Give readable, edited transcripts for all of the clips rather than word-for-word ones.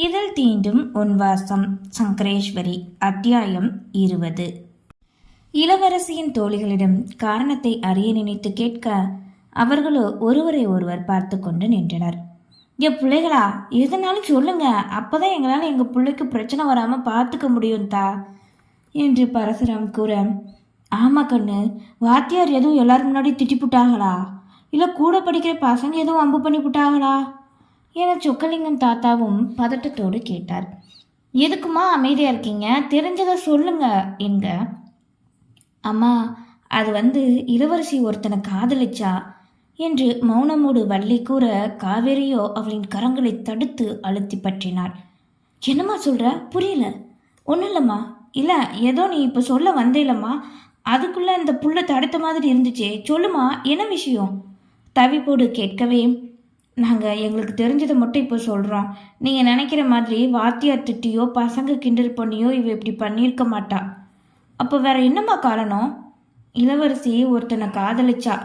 இதழ் தீண்டும் உன்வாசம் சங்கரேஸ்வரி அத்தியாயம் 20. இளவரசியின் தோழிகளிடம் காரணத்தை அறிய நினைத்து கேட்க அவர்களோ ஒருவரை ஒருவர் பார்த்து கொண்டு நின்றனர். என் பிள்ளைகளா, எதுனாலும் சொல்லுங்க, அப்பதான் எங்களால் எங்க பிள்ளைக்கு பிரச்சனை வராம பார்த்துக்க முடியும் தா என்று பரசுராம் கூற, ஆமா கண்ணு, வாத்தியார் எதுவும் எல்லாரும் முன்னாடி திட்டிப்புட்டாங்களா, இல்லை கூட படிக்கிற பசங்க எதுவும் வம்பு பண்ணி புட்டாங்களா என சொக்கலிங்கம் தாத்தாவும் பதட்டத்தோடு கேட்டார். எதுக்குமா அமைதியா இருக்கீங்க, தெரிஞ்சதை சொல்லுங்க என்க. அம்மா, அது இளவரசி ஒருத்தனை காதலிச்சா என்று மௌனமோடு வள்ளி கூற, காவேரியோ அவளின் கரங்களை தடுத்து அழுத்தி பற்றினார். என்னம்மா சொல்ற, புரியல. ஒன்றும் இல்லைம்மா. இல்லை, ஏதோ நீ இப்போ சொல்ல வந்தேலம்மா, அதுக்குள்ளே இந்த புள்ள தடுத்த மாதிரி இருந்துச்சே, சொல்லுமா, என்ன விஷயம் தவிப்போடு கேட்கவே, நாங்கள் எங்களுக்கு தெரிஞ்சதை மட்டும் இப்போ சொல்கிறோம். நீங்கள் நினைக்கிற மாதிரி வாத்தியார் திட்டியோ பசங்க கிண்டல் பண்ணியோ இவ இப்படி பண்ணியிருக்க மாட்டா. அப்போ வேற என்னம்மா காரணம்? இளவரசி ஒருத்தனை காதலிச்சா.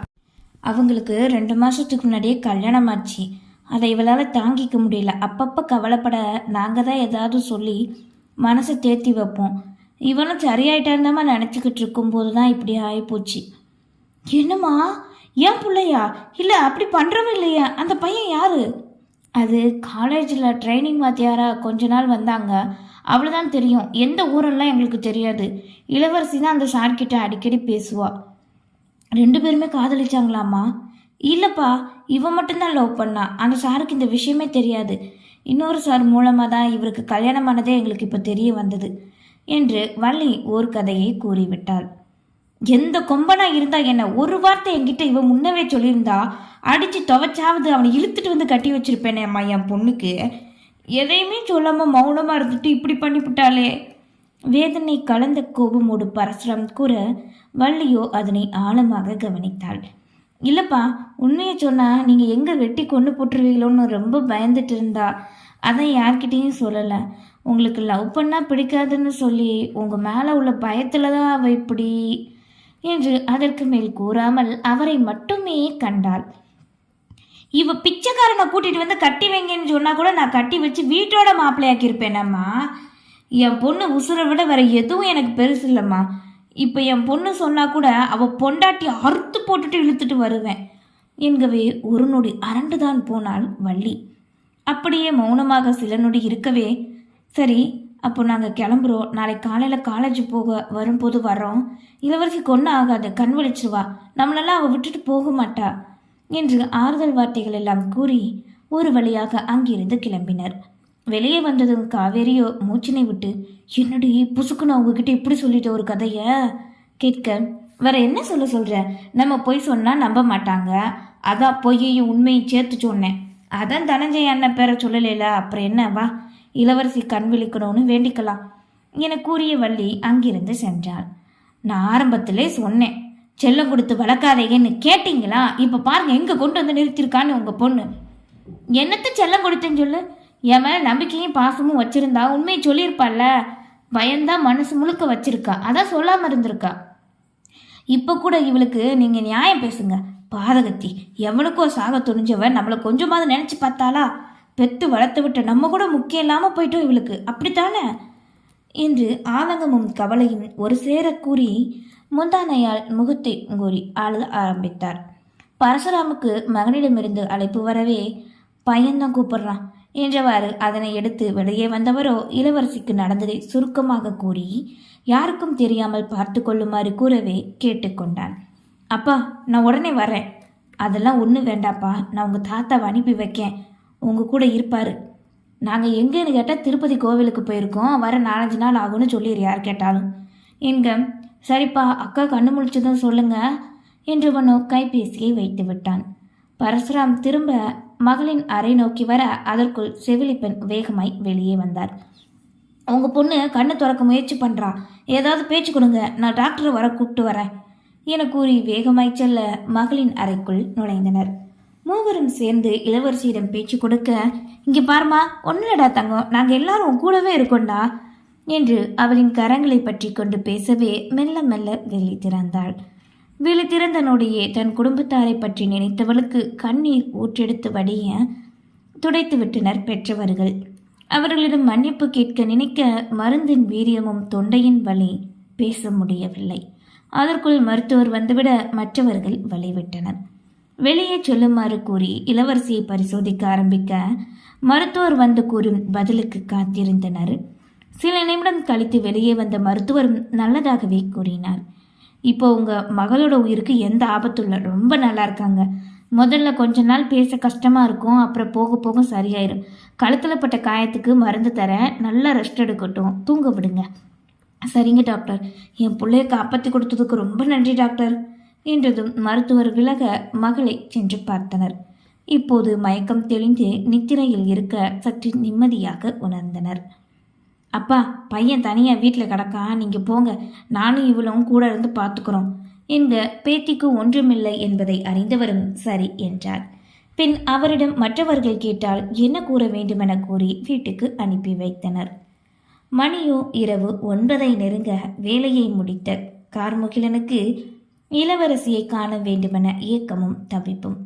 அவங்களுக்கு 2 மாதத்துக்கு முன்னாடியே கல்யாணம் ஆச்சு. அதை இவளால் தாங்கிக்க முடியல. அப்பப்போ கவலைப்பட நாங்கள் தான் ஏதாவது சொல்லி மனசை தேர்த்தி வைப்போம். இவனும் சரியாயிட்டாருந்தாம நினச்சிக்கிட்டு இருக்கும்போது தான் இப்படி ஆகிப்போச்சு. என்னம்மா, ஏன் பிள்ளையா? இல்லை, அப்படி பண்ணுறவன் இல்லையா? அந்த பையன் யாரு? அது காலேஜில் ட்ரைனிங் வாத்தியாரா கொஞ்ச நாள் வந்தாங்க, அவ்வளோதான் தெரியும். எந்த ஊரெல்லாம் எங்களுக்கு தெரியாது. இளவரசி தான் அந்த சார்கிட்ட அடிக்கடி பேசுவா. 2 பேருமே காதலிச்சாங்களாம்மா? இல்லைப்பா, இவன் மட்டும்தான் லவ் பண்ணா. அந்த சாருக்கு இந்த விஷயமே தெரியாது. இன்னொரு சார் மூலமாக தான் இவருக்கு கல்யாணமானதே எங்களுக்கு இப்போ தெரிய வந்தது என்று வள்ளி ஒரு கதையை கூறிவிட்டாள். எந்த கொம்பனா இருந்தா என்ன, ஒரு வார்த்தை என்கிட்ட இவன் முன்னவே சொல்லியிருந்தா அடிச்சு துவைச்சாவது அவனை இழுத்துட்டு வந்து கட்டி வச்சிருப்பேனே அம்மா. என் பொண்ணுக்கு எதையுமே சொல்லாம மௌனமா இருந்துட்டு இப்படி பண்ணிவிட்டாளே. வேதனை கலந்த கோபமோடு பரசுராம் கூற, வள்ளியோ அதனை ஆழமாக கவனித்தாள். இல்லப்பா, உண்மையை சொன்னா நீங்க எங்க வெட்டி கொண்டு போட்டுருவீங்களோன்னு ரொம்ப பயந்துட்டு இருந்தா. அதான் யார்கிட்டையும் சொல்லலை. உங்களுக்கு லவ் பண்ணா பிடிக்காதுன்னு சொல்லி உங்க மேல உள்ள பயத்துல தான் அவ இப்படி என்று அதற்கு மேல் கூறாமல் அவரை மட்டுமே கண்டாள். இவ பிச்சைக்காரனை கூட்டிட்டு வந்து கட்டி வைங்கன்னு சொன்னா கூட நான் கட்டி வச்சு வீட்டோட மாப்பிள்ளையாக்கியிருப்பேனம்மா. என் பொண்ணு உசுரை விட வேற எதுவும் எனக்கு பெருசு இல்லைம்மா. இப்போ என் பொண்ணு சொன்னா கூட அவ பொண்டாட்டி அறுத்து போட்டுட்டு இழுத்துட்டு வருவேன் என்கவே ஒரு நொடி அரண்டுதான் போனாள் வள்ளி. அப்படியே மௌனமாக சில நொடி இருக்கவே, சரி அப்போ நாங்கள் கிளம்புறோம், நாளை காலையில் காலேஜ் போக வரும்போது வரோம். இளவரசிக்கு ஒன்றும் ஆகாது, கண் விழிச்சிருவா, நம்மளெல்லாம் அவள் விட்டுட்டு போக மாட்டா என்று ஆறுதல் வார்த்தைகள் எல்லாம் கூறி ஒரு வழியாக அங்கிருந்து கிளம்பினர். வெளியே வந்ததும் காவேரியோ மூச்சினை விட்டு, என்னடி புசுக்குன்னு அவங்ககிட்ட இப்படி சொல்லிட்டு ஒரு கதையை கேட்க, வேற என்ன சொல்ற, நம்ம போய் சொன்னால் நம்ப மாட்டாங்க, அதான் பொய்யையும் உண்மையும் சேர்த்து சொன்னேன். அதான் தனஞ்சய அண்ணன் பேரை சொல்லலைல, அப்புறம் என்ன, வா இளவரசி கண் விழிக்கணும்னு வேண்டிக்கலாம் என கூறிய வள்ளி அங்கிருந்து சென்றாள். நான் ஆரம்பத்திலே சொன்னேன், செல்லம் கொடுத்து வளர்க்காதேன்னு, கேட்டீங்களா? இப்போ பாருங்க எங்க கொண்டு வந்து நிறுத்திருக்கான்னு உங்க பொண்ணு. என்னத்த செல்லம் கொடுத்தேன்னு சொல்லு. என் மேல நம்பிக்கையும் பாசமும் வச்சிருந்தா உண்மையை சொல்லியிருப்பாள்ல. பயந்தா மனசு முழுக்க வச்சிருக்கா, அதான் சொல்லாம இருந்திருக்கா. இப்போ கூட இவளுக்கு நீங்க நியாயம் பேசுங்க. பாதகத்தி, எவனுக்கோ சாக துணிஞ்சவன் நம்மளை கொஞ்சமாவது நினைச்சு பார்த்தாளா? பெத்து வளர்த்து விட்ட நம்ம கூட முக்கியம் இல்லாமல் போயிட்டோம் இவளுக்கு, அப்படித்தானே என்று ஆதங்கமும் கவலையும் ஒரு சேர கூறி முந்தானையால் முகத்தை கூறி ஆள ஆரம்பித்தார். பரசுராமுக்கு மகனிடமிருந்து அழைப்பு வரவே, பையன்தான் கூப்பிடுறான் என்றவாறு அதனை எடுத்து வெளியே வந்தவரோ இளவரசிக்கு நடந்ததை சுருக்கமாக கூறி யாருக்கும் தெரியாமல் பார்த்து கொள்ளுமாறு கூறவே கேட்டுக்கொண்டான். அப்பா, நான் உடனே வரேன். அதெல்லாம் ஒன்றும் வேண்டாப்பா, நான் உங்கள் தாத்தாவை அனுப்பி வைக்கேன், உங்கள் கூட இருப்பார். நாங்கள் எங்கேன்னு கேட்டால் திருப்பதி கோவிலுக்கு போயிருக்கோம், வர 4-5 நாள் ஆகும்னு சொல்லிடு யார் கேட்டாலும் என்க. சரிப்பா, அக்கா கண்ணு முழிச்சதும் சொல்லுங்க என்றவனோ கைபேசியை வைத்து விட்டான். பரசுராம் திரும்ப மகளின் அறை நோக்கி வர அதற்குள் செவிலிப்பெண் வேகமாய் வெளியே வந்தார். உங்கள் பொண்ணு கண்ணு திறக்க முயற்சி பண்ணுறா, ஏதாவது பேச்சு கொடுங்க, நான் டாக்டரை வர கூப்பிட்டு வரேன் என கூறி வேகமாய் செல்ல மகளின் அறைக்குள் நுழைந்தனர். மூவரும் சேர்ந்து இளவரசியிடம் பேச்சு கொடுக்க, இங்கே பாருமா, ஒன்னுடா தங்கம், நாங்கள் எல்லாரும் கூடவே இருக்கோண்டா என்று அவளின் கரங்களை பற்றி கொண்டு பேசவே மெல்ல மெல்ல வெளி திறந்தாள். வெளி திறந்த நொடியே தன் குடும்பத்தாரை பற்றி நினைத்தவளுக்கு கண்ணீர் ஊற்றெடுத்து வடிய துடைத்து விட்டனர் பெற்றவர்கள். அவர்களிடம் மன்னிப்பு கேட்க நினைக்க மருந்தின் வீரியமும் தொண்டையின் வலி பேச முடியவில்லை. அதற்குள் மருத்துவர் வந்துவிட மற்றவர்கள் வழிவிட்டனர். வெளியே சொல்லுமாறு கூறி இளவரசியை பரிசோதிக்க ஆரம்பிக்க மருத்துவர் வந்து கூறும் பதிலுக்கு காத்திருந்தனர். சில நிமிடம் கழித்து வெளியே வந்த மருத்துவரும் நல்லதாகவே கூறினார். இப்போ உங்க மகளோட உயிருக்கு எந்த ஆபத்தும் இல்லை, ரொம்ப நல்லா இருக்காங்க. முதல்ல கொஞ்ச நாள் பேச கஷ்டமா இருக்கும், அப்புறம் போக போக சரியாயிரும். கழுத்துல பட்ட காயத்துக்கு மருந்து தரேன், நல்லா ரெஸ்ட் எடுக்கட்டும், தூங்க விடுங்க. சரிங்க டாக்டர், என் பிள்ளைய காப்பாற்றி கொடுத்ததுக்கு ரொம்ப நன்றி டாக்டர் என்றதும் மருத்துவர் விலக மகளை சென்று பார்த்தனர். இப்போது மயக்கம் தெளிந்து நித்திரையில் இருக்க சற்று நிம்மதியாக உணர்ந்தனர். அப்பா, பையன் தனியாக வீட்டில் கிடக்கா, நீங்கள் போங்க, நானும் இவளும் கூட இருந்து பார்த்துக்கிறோம் என்க பேத்திக்கு ஒன்றுமில்லை என்பதை அறிந்தவரும் சரி என்றார். பின் அவரிடம் மற்றவர்கள் கேட்டால் என்ன கூற வேண்டுமென கூறி வீட்டுக்கு அனுப்பி வைத்தனர். மணியோ இரவு 9 நெருங்க வேலையை முடித்த கார்முகிலனுக்கு இளவரசியை காண வேண்டுமென ஏக்கமும் தவிப்பும்.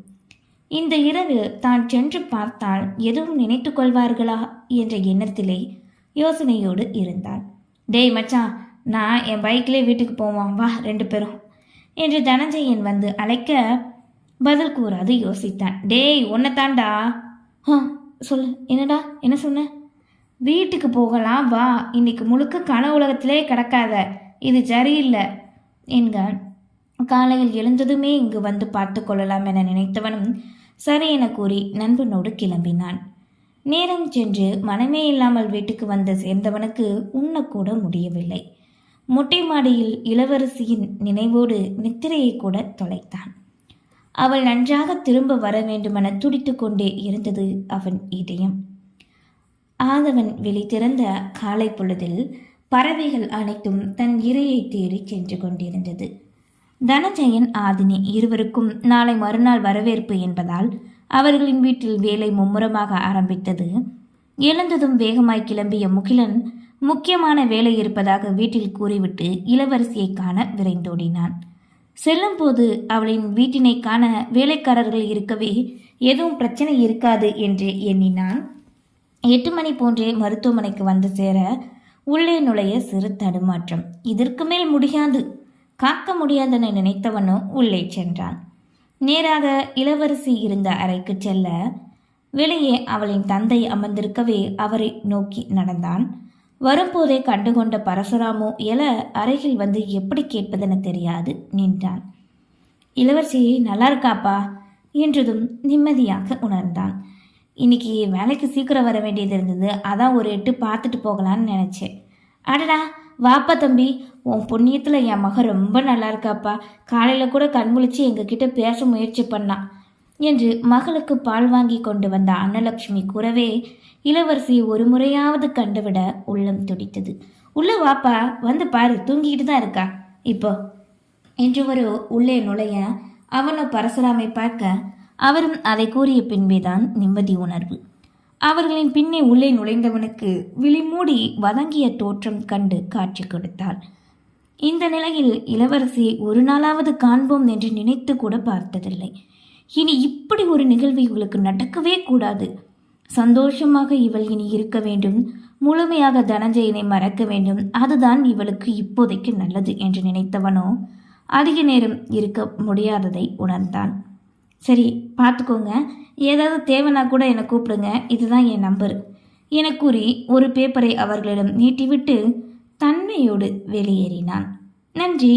இந்த இரவில் தான் சென்று பார்த்தால் எதுவும் நினைத்து கொள்வார்களா என்ற எண்ணத்திலே யோசனையோடு இருந்தான். டேய் மச்சான், நான் என் பைக்கிலே வீட்டுக்கு போவான், வா 2 பேரும் என்று தனஞ்சயன் வந்து அழைக்க பதில் கூறாது யோசித்தான். டேய் உன்னைத்தாண்டா. சொல்லு, என்னடா, என்ன சொன்ன? வீட்டுக்கு போகலாம் வா, இன்னைக்கு முழுக்க கன உலகத்திலே கிடக்காத, இது சரியில்லை என்கான். காலையில் எழுந்ததுமே இங்கு வந்து பார்த்து கொள்ளலாம் என நினைத்தவனும் சரி என கூறி நண்பனோடு கிளம்பினான். நேரம் சென்று மனமே இல்லாமல் வீட்டுக்கு வந்து சேர்ந்தவனுக்கு உண்ணக்கூட முடியவில்லை. மொட்டை மாடியில் இளவரசியின் நினைவோடு நித்திரையை கூட தொலைத்தான். அவள் நன்றாக திரும்ப வர வேண்டுமென துடித்து கொண்டே இருந்தது அவன் இதயம். ஆதவன் விழி திறந்த காலை பொழுதில் பறவைகள் அனைத்தும் தன் இரையை தேடி சென்று கொண்டிருந்தது. தனஞ்சயன் ஆதினி இருவருக்கும் நாளை மறுநாள் வரவேற்பு என்பதால் அவர்களின் வீட்டில் வேலை மும்முரமாக ஆரம்பித்தது. எழுந்ததும் வேகமாய் கிளம்பிய முகிலன் முக்கியமான வேலை இருப்பதாக வீட்டில் கூறிவிட்டு இளவரசியை காண விரைந்தோடினான். செல்லும் போது அவளின் வீட்டினை காண வேலைக்காரர்கள் இருக்கவே எதுவும் பிரச்சனை இருக்காது என்று எண்ணினான். 8 மணி போன்றே மருத்துவமனைக்கு வந்து சேர உள்ளே நுழைய சிறு தடுமாற்றம். இதற்கு மேல் முடியாது, காக்க முடியாதென நினைத்தவனோ உள்ளே சென்றான். நேராக இளவரசி இருந்த அறைக்கு செல்ல வெளியே அவளின் தந்தை அமர்ந்திருக்கவே அவரை நோக்கி நடந்தான். வரும்போதே கண்டுகொண்ட பரசுராமோ எல அருகில் வந்து எப்படி கேட்பதென தெரியாது நின்றான். இளவரசி நல்லா இருக்காப்பா என்றதும் நிம்மதியாக உணர்ந்தான். இன்னைக்கு வேலைக்கு சீக்கிரம் வர வேண்டியது இருந்தது, அதான் ஒரு எட்டு பார்த்துட்டு போகலான்னு நினச்சேன். அடடா வாப்பா தம்பி, உன் புண்ணியத்தில் என் மகன் ரொம்ப நல்லா இருக்காப்பா, காலையில் கூட கண்முழிச்சு எங்ககிட்ட பேச முயற்சி பண்ணான் என்று மகளுக்கு பால் வாங்கி கொண்டு வந்த அன்னலட்சுமி கூறவே இளவரசி ஒரு முறையாவது கண்டுவிட உள்ளம் துடித்தது. உள்ள வாப்பா, வந்து பாரு, தூங்கிக்கிட்டு தான் இருக்கா இப்போ என்று ஒரு உள்ளே நுழைய அவனோ பரசுராமை பார்க்க அவரும் அதை கூறிய பின்பேதான் நிம்மதி உணர்வு. அவர்களின் பின்னே உள்ளே நுழைந்தவனுக்கு விழிமூடி வதங்கிய தோற்றம் கண்டு காட்சி கொடுத்தாள். இந்த நிலையில் இளவரசியை ஒரு நாளாவது காண்போம் என்று நினைத்து கூட பார்த்ததில்லை. இனி இப்படி ஒரு நிகழ்வு இவளுக்கு நடக்கவே கூடாது. சந்தோஷமாக இவள் இனி இருக்க வேண்டும், முழுமையாக தனஞ்சயனை மறக்க வேண்டும், அதுதான் இவளுக்கு இப்போதைக்கு நல்லது என்று நினைத்தவனோ அதிக நேரம் இருக்க முடியாததை உணர்ந்தான். சரி பார்த்துக்கோங்க, ஏதாவது தேவைன்னா கூட என்னை கூப்பிடுங்க, இதுதான் என் நம்பர் என கூறி ஒரு பேப்பரை அவர்களிடம் நீட்டிவிட்டு தன்மையோடு வெளியேறினான். நன்றி.